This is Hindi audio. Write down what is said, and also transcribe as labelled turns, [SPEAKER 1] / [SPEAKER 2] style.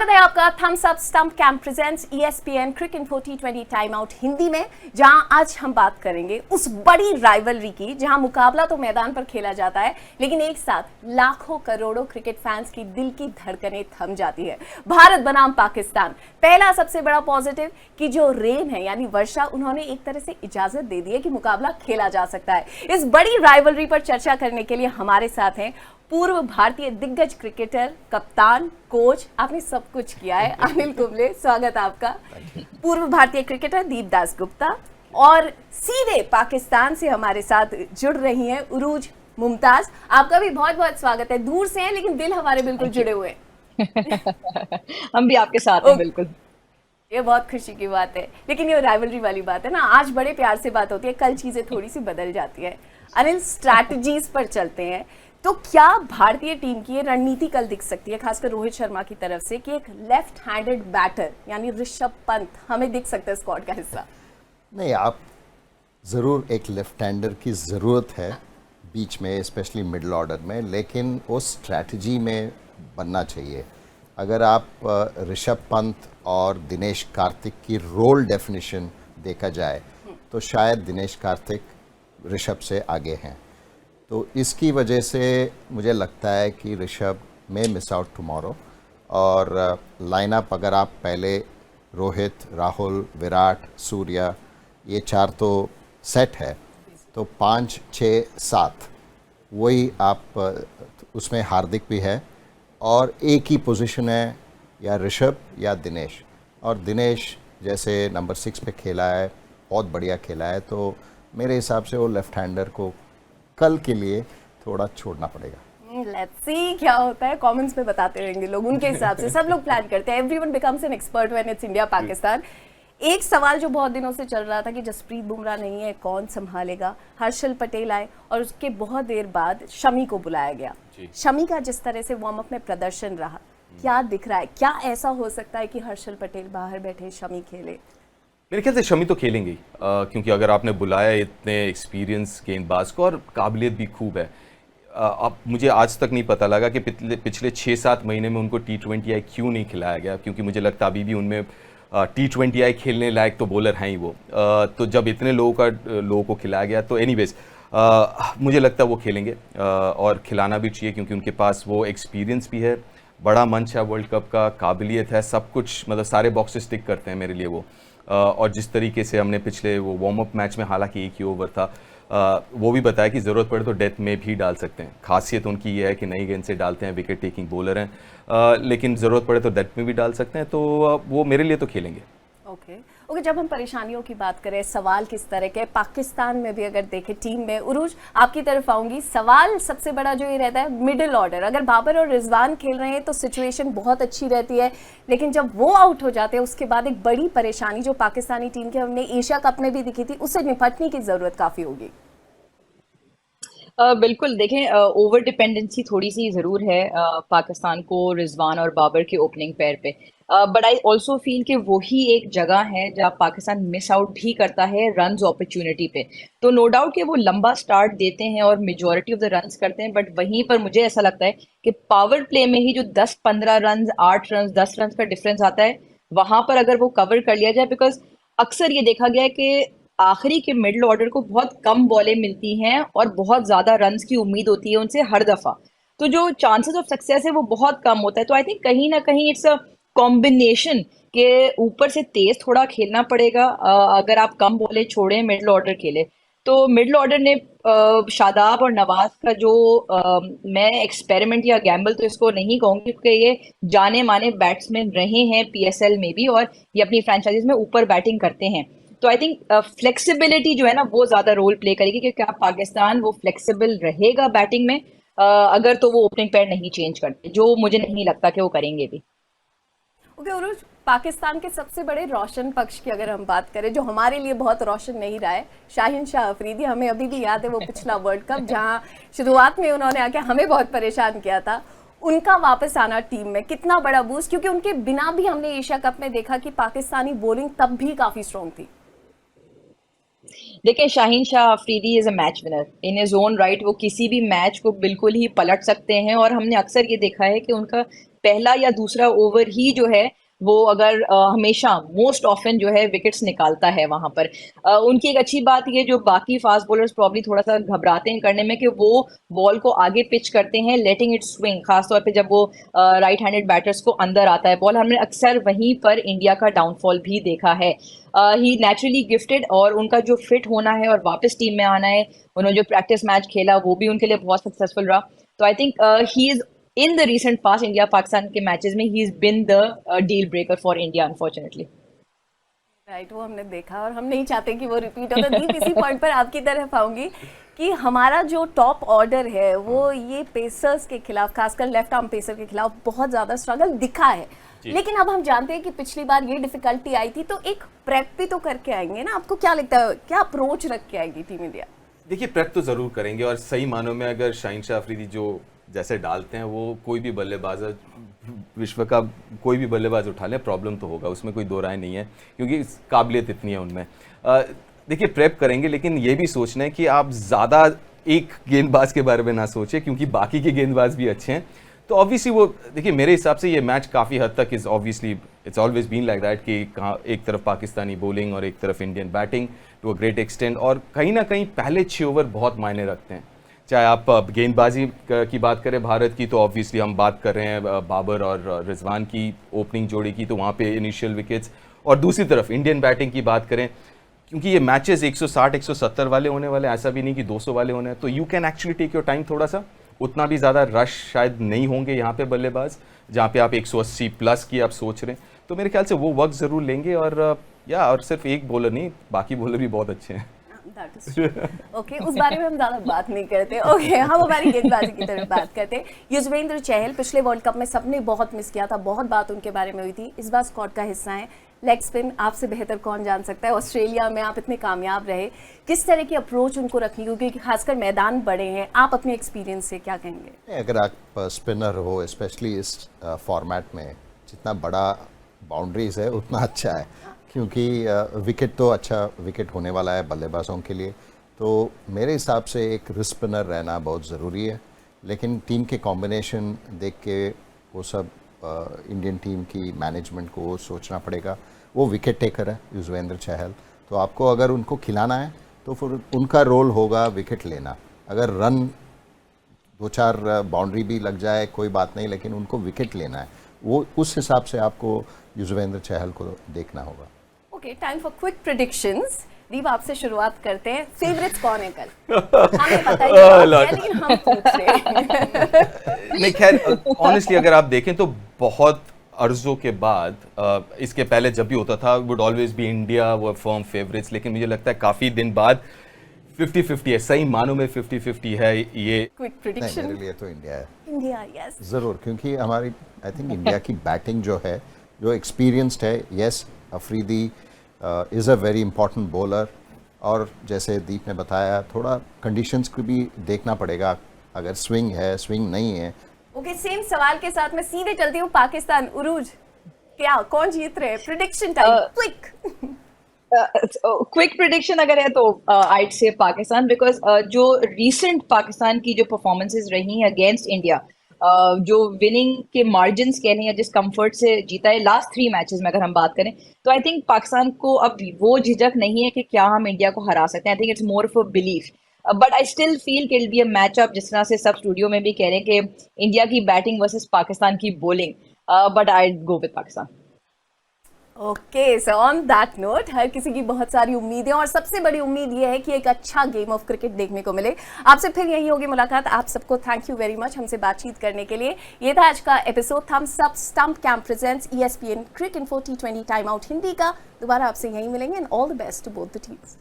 [SPEAKER 1] स्वागत है आपका thumbs up stump camp presents ESPN Cricinfo T20 time out Hindi में, जहां आज हम बात करेंगे उस बड़ी राइवलरी की जहां मुकाबला तो मैदान पर खेला जाता है लेकिन एक साथ लाखों करोड़ों क्रिकेट फैंस की दिल की धड़कनें थम जाती है। भारत बनाम पाकिस्तान। पहला सबसे बड़ा पॉजिटिव कि जो रेन है यानी वर्षा, उन्होंने एक तरह से इजाजत दे दी है कि मुकाबला खेला जा सकता है। इस बड़ी राइवलरी पर चर्चा करने के लिए हमारे साथ हैं पूर्व भारतीय दिग्गज क्रिकेटर, कप्तान, कोच, आपने सब कुछ किया है, अनिल कुंबले। स्वागत आपका। पूर्व भारतीय क्रिकेटर दीपदास गुप्ता और सीधे पाकिस्तान से हमारे साथ जुड़ रही हैं उरूज मुमताज। आपका भी बहुत बहुत स्वागत है। दूर से हैं लेकिन दिल हमारे बिल्कुल जुड़े हुए हैं।
[SPEAKER 2] हम भी आपके साथ हैं बिल्कुल।
[SPEAKER 1] ये बहुत खुशी की बात है। लेकिन ये राइवलरी वाली बात है ना, आज बड़े प्यार से बात होती है, कल चीजें थोड़ी सी बदल जाती है। अनिल, स्ट्रैटेजीज पर चलते हैं तो क्या भारतीय टीम की ये रणनीति कल दिख सकती है, खासकर रोहित शर्मा की तरफ से, कि एक लेफ्ट हैंडेड बैटर यानी ऋषभ पंत हमें दिख सकता है स्क्वाड का हिस्सा?
[SPEAKER 3] नहीं, आप ज़रूर एक लेफ्ट हैंडर की ज़रूरत है बीच में, स्पेशली मिडल ऑर्डर में, लेकिन वो स्ट्रैटेजी में बनना चाहिए। अगर आप ऋषभ पंत और दिनेश कार्तिक की रोल डेफिनेशन देखा जाए तो शायद दिनेश कार्तिक ऋषभ से आगे हैं। तो इसकी वजह से मुझे लगता है कि ऋषभ में मिस आउट टुमारो। और लाइनअप अगर आप पहले रोहित, राहुल, विराट, सूर्या, ये चार तो सेट है, तो 5, 6, 7 वही आप, उसमें हार्दिक भी है और एक ही पोजीशन है या ऋषभ या दिनेश। और दिनेश जैसे नंबर 6 पे खेला है, बहुत बढ़िया खेला है, तो मेरे हिसाब से वो लेफ्ट हैंडर को कल के लिए थोड़ा छोड़ना पड़ेगा।
[SPEAKER 1] लेट्स सी क्या होता है, कमेंट्स में बताते रहेंगे लोग उनके हिसाब से। सब लोग प्लान करते हैं, everyone becomes an expert when it's India Pakistan. एक सवाल जो बहुत दिनों से चल रहा था कि जसप्रीत बुमराह नहीं है, कौन संभालेगा? हर्षल पटेल आए और उसके बहुत देर बाद शमी को बुलाया गया। शमी का जिस तरह से वार्म अप में प्रदर्शन रहा, क्या दिख रहा है? क्या ऐसा हो सकता है कि हर्षल पटेल बाहर बैठे, शमी खेले?
[SPEAKER 4] मेरे ख्याल से शमी तो खेलेंगे ही, क्योंकि अगर आपने बुलाया इतने एक्सपीरियंस गेंदबाज को और काबिलियत भी खूब है। अब मुझे आज तक नहीं पता लगा कि पिछले 6-7 महीने में उनको T20I क्यों नहीं खिलाया गया, क्योंकि मुझे लगता अभी भी उनमें T20I खेलने लायक तो बॉलर हैं ही वो। तो जब इतने लोगों को खिलाया गया तो एनीवेज मुझे लगता है वो खेलेंगे और खिलाना भी चाहिए, क्योंकि उनके पास वो एक्सपीरियंस भी है, बड़ा मंच है वर्ल्ड कप का, काबिलियत है, सब कुछ, मतलब सारे बॉक्सेस टिक करते हैं मेरे लिए वो। और जिस तरीके से हमने पिछले वो वार्म अप मैच में, हालांकि एक ही ओवर था, वो भी बताया कि ज़रूरत पड़े तो डेथ में भी डाल सकते हैं। खासियत उनकी ये है कि नई गेंद से डालते हैं, विकेट टेकिंग बॉलर हैं, लेकिन ज़रूरत पड़े तो डेथ में भी डाल सकते हैं, तो वो मेरे लिए तो खेलेंगे।
[SPEAKER 1] ओके, जब हम परेशानियों की बात करें, सवाल किस तरह के पाकिस्तान में भी अगर देखें टीम में, उरूज आपकी तरफ आऊंगी। सवाल सबसे बड़ा जो ये रहता है मिडिल ऑर्डर। अगर बाबर और रिजवान खेल रहे हैं तो सिचुएशन बहुत अच्छी रहती है, लेकिन जब वो आउट हो जाते हैं उसके बाद एक बड़ी परेशानी जो पाकिस्तानी टीम के हमने एशिया कप में भी दिखी थी, उससे निपटने की जरूरत काफी होगी।
[SPEAKER 2] बिल्कुल, देखें, ओवर डिपेंडेंसी थोड़ी सी ज़रूर है पाकिस्तान को रिजवान और बाबर के ओपनिंग पेयर पे। बट आई ऑल्सो फील कि वही एक जगह है जहाँ पाकिस्तान मिस आउट भी करता है रन्स अपॉर्चुनिटी पे। तो नो डाउट कि वो लंबा स्टार्ट देते हैं और मेजॉरिटी ऑफ द रन्स करते हैं, बट वहीं पर मुझे ऐसा लगता है कि पावर प्ले में ही जो 10-15 रन, 8 रन, 10 रन का डिफरेंस आता है, वहां पर अगर वो कवर कर लिया जाए, बिकॉज अक्सर ये देखा गया है कि आखिरी के मिडिल ऑर्डर को बहुत कम बॉलें मिलती हैं और बहुत ज्यादा रन्स की उम्मीद होती है उनसे हर दफा, तो जो चांसेस ऑफ सक्सेस है वो बहुत कम होता है। तो आई थिंक कहीं ना कहीं इट्स अ कॉम्बिनेशन के ऊपर से तेज थोड़ा खेलना पड़ेगा। अगर आप कम बॉलें छोड़ें, मिडिल ऑर्डर खेले, तो मिडिल ऑर्डर ने शादाब और नवाज का जो मैं एक्सपेरिमेंट या गैम्बल तो इसको नहीं कहूंगी, क्योंकि ये जाने माने बैट्समैन रहे हैं PSL में भी और ये अपनी फ्रेंचाइजीज में ऊपर बैटिंग करते हैं। तो आई थिंक फ्लेक्सिबिलिटी जो है ना वो ज्यादा रोल प्ले करेगी कि क्या पाकिस्तान वो फ्लेक्सिबल रहेगा बैटिंग में, अगर तो वो ओपनिंग पेयर नहीं चेंज करते, जो मुझे नहीं लगता कि वो करेंगे भी।
[SPEAKER 1] ओके उरुज, पाकिस्तान के सबसे बड़े रोशन पक्ष की अगर हम बात करें, जो हमारे लिए बहुत रोशन नहीं रहा है, शाहीन शाह अफरीदी। हमें अभी भी याद है वो पिछला वर्ल्ड कप जहां शुरुआत में उन्होंने आके हमें बहुत परेशान किया था। उनका वापस आना टीम में कितना बड़ा बूस्ट, क्योंकि उनके बिना भी हमने एशिया कप में देखा कि पाकिस्तानी बॉलिंग तब भी काफी स्ट्रॉन्ग थी।
[SPEAKER 2] देखिए, Shaheen Shah Afridi is a match winner in his own right. वो किसी भी मैच को बिल्कुल ही पलट सकते हैं, और हमने अक्सर ये देखा है कि उनका पहला या दूसरा ओवर ही जो है वो अगर हमेशा मोस्ट ऑफन जो है विकेट्स निकालता है वहां पर। उनकी एक अच्छी बात ये, जो बाकी फास्ट बॉलर्स प्रॉब्ली थोड़ा सा घबराते हैं करने में, कि वो बॉल को आगे पिच करते हैं, लेटिंग इट स्विंग, खासतौर पे जब वो राइट हैंडेड बैटर्स को अंदर आता है बॉल। हमने अक्सर वहीं पर इंडिया का डाउनफॉल भी देखा है। ही नेचुरली गिफ्टेड, और उनका जो फिट होना है और वापस टीम में आना है, उन्होंने जो प्रैक्टिस मैच खेला वो भी उनके लिए बहुत सक्सेसफुल रहा। तो I think he is in the recent past India Pakistan के मैचेस में he is been the deal breaker for India unfortunately.
[SPEAKER 1] Right, वो हमने देखा और हम नहीं चाहते कि वो रिपीट हो। तो दीप, इसी पॉइंट पर आपकी तरफ आऊंगी कि हमारा जो टॉप ऑर्डर है वो ये पेसर्स के खिलाफ, खासकर लेफ्ट आर्म पेसर के खिलाफ बहुत ज़्यादा स्ट्रगल दिखा है। लेकिन अब हम जानते हैं कि पिछली बार ये डिफिकल्टी आई थी, तो एक प्रेप भी तो करके आएंगे ना। आपको क्या लगता है, क्या अप्रोच रख के आएगी टीम इंडिया?
[SPEAKER 4] देखिए, प्रेप तो ज़रूर करेंगे, और सही मानों में अगर शाहीन शाह अफरीदी जो जैसे डालते हैं वो कोई भी बल्लेबाज, विश्व का कोई भी बल्लेबाज उठा ले, प्रॉब्लम तो होगा, उसमें कोई दो राय नहीं है, क्योंकि काबिलियत इतनी है उनमें। देखिए, प्रेप करेंगे, लेकिन ये भी सोचना है कि आप ज़्यादा एक गेंदबाज के बारे में ना सोचें, क्योंकि बाकी के गेंदबाज भी अच्छे हैं। तो ऑब्वियसली वो, देखिए मेरे हिसाब से ये मैच काफ़ी हद तक is obviously it's always been like that कि कहाँ एक तरफ पाकिस्तानी बॉलिंग और एक तरफ Indian batting to a great extent, और कहीं ना कहीं पहले 6 ओवर बहुत मायने रखते हैं। चाहे आप गेंदबाजी की बात करें भारत की, तो ऑब्वियसली हम बात कर रहे हैं बाबर और रिजवान की ओपनिंग जोड़ी की, तो वहाँ पे इनिशियल विकेट्स, और दूसरी तरफ इंडियन बैटिंग की बात करें, क्योंकि ये मैचेस 160-170 वाले होने वाले, ऐसा भी नहीं कि 200 वाले होने हैं, तो you can actually take your time थोड़ा सा। उतना भी ज़्यादा रश शायद नहीं होंगे यहाँ पे बल्लेबाज, जहाँ पे आप 180 प्लस की आप सोच रहे हैं। तो मेरे ख्याल से वो वक्त ज़रूर लेंगे, और सिर्फ एक बॉलर नहीं, बाकी बॉलर भी बहुत अच्छे हैं।
[SPEAKER 1] ओके, उस बारे में हम ज़्यादा बात नहीं करते। ओके, हम हमारी गेंदबाजी की तरफ बात करते हैं। युजवेंद्र चहल पिछले वर्ल्ड कप में सबने बहुत मिस किया था, बहुत बात उनके बारे में हुई थी, इस बार स्क्वाड का हिस्सा है। लेग स्पिन आपसे बेहतर कौन जान सकता है, ऑस्ट्रेलिया में आप इतने कामयाब रहे, किस तरह की अप्रोच उनको रखनी, क्योंकि खासकर मैदान बड़े हैं, आप अपने एक्सपीरियंस से क्या कहेंगे?
[SPEAKER 3] अगर आप स्पिनर हो, स्पेशली इस फॉर्मेट में, जितना बड़ा बाउंड्रीज है उतना अच्छा है, क्योंकि विकेट तो अच्छा विकेट होने वाला है बल्लेबाजों के लिए। तो मेरे हिसाब से एक रिस्ट स्पिनर रहना बहुत ज़रूरी है, लेकिन टीम के कॉम्बिनेशन देख के वो सब इंडियन टीम की मैनेजमेंट को सोचना पड़ेगा। वो विकेट टेकर है युजवेंद्र चहल, तो आपको अगर उनको खिलाना है तो फिर उनका रोल होगा विकेट लेना। अगर रन 2-4 बाउंड्री भी लग जाए कोई बात नहीं, लेकिन उनको विकेट लेना है, वो उस हिसाब से आपको युजवेंद्र चहल को देखना होगा।
[SPEAKER 1] Okay, time for quick predictions. Deep, आपसे शुरुआत करते हैं। फेवरेट्स कौन है कल? हमें पता ही है, लेकिन हम पूछ रहे हैं।
[SPEAKER 4] नहीं, खैर ऑनेस्टली अगर आप देखें तो बहुत अर्जों के बाद, इसके पहले जब भी होता था वुड ऑलवेज बी इंडिया वो फर्म फेवरेट्स, लेकिन मुझे लगता है काफ़ी दिन बाद 50-50 है, सही मानों में 50-50 है ये।
[SPEAKER 1] Quick prediction?
[SPEAKER 3] मेरे लिए तो इंडिया है।
[SPEAKER 1] इंडिया, यस
[SPEAKER 3] ज़रूर, क्योंकि हमारी आई थिंक इंडिया की बैटिंग जो है, जो एक्सपीरियंस्ड है। Yes, Afridi is a very important bowler, और जैसे दीप ने बताया थोड़ा कंडीशंस को भी देखना पड़ेगा, अगर स्विंग है स्विंग नहीं है।
[SPEAKER 1] ओके, सेम सवाल के साथ मैं सीधे चलती हूँ पाकिस्तान। उरूज, क्या कौन जीत रहे हैं? Prediction time, quick.
[SPEAKER 2] Quick prediction अगर है तो आइड से पाकिस्तान, बिकॉज जो रीसेंट पाकिस्तान की जो परफॉर्मेंसेस रही हैं अगेंस्ट इंडिया, जो विनिंग के मार्जिन्स कह लें या जिस कंफर्ट से जीता है लास्ट 3 मैचेस में अगर हम बात करें, तो आई थिंक पाकिस्तान को अब वो झिझक नहीं है कि क्या हम इंडिया को हरा सकते हैं। I think it's more of a belief, but I still feel कि इट बी अ मैचअप, जिस तरह से सब स्टूडियो में भी कह रहे हैं कि इंडिया की बैटिंग वर्सेस पाकिस्तान की bowling, but I go with Pakistan.
[SPEAKER 1] Okay, so on that note, हर किसी की बहुत सारी उम्मीदें, और सबसे बड़ी उम्मीद ये है कि एक अच्छा गेम ऑफ क्रिकेट देखने को मिले। आपसे फिर यही होगी मुलाकात। आप सबको थैंक यू वेरी मच हमसे बातचीत करने के लिए। ये था आज का episode Thums up stump camp presents ESPN Cricinfo T20 time out Hindi का। दोबारा आपसे यहीं मिलेंगे, and all the best to both the teams.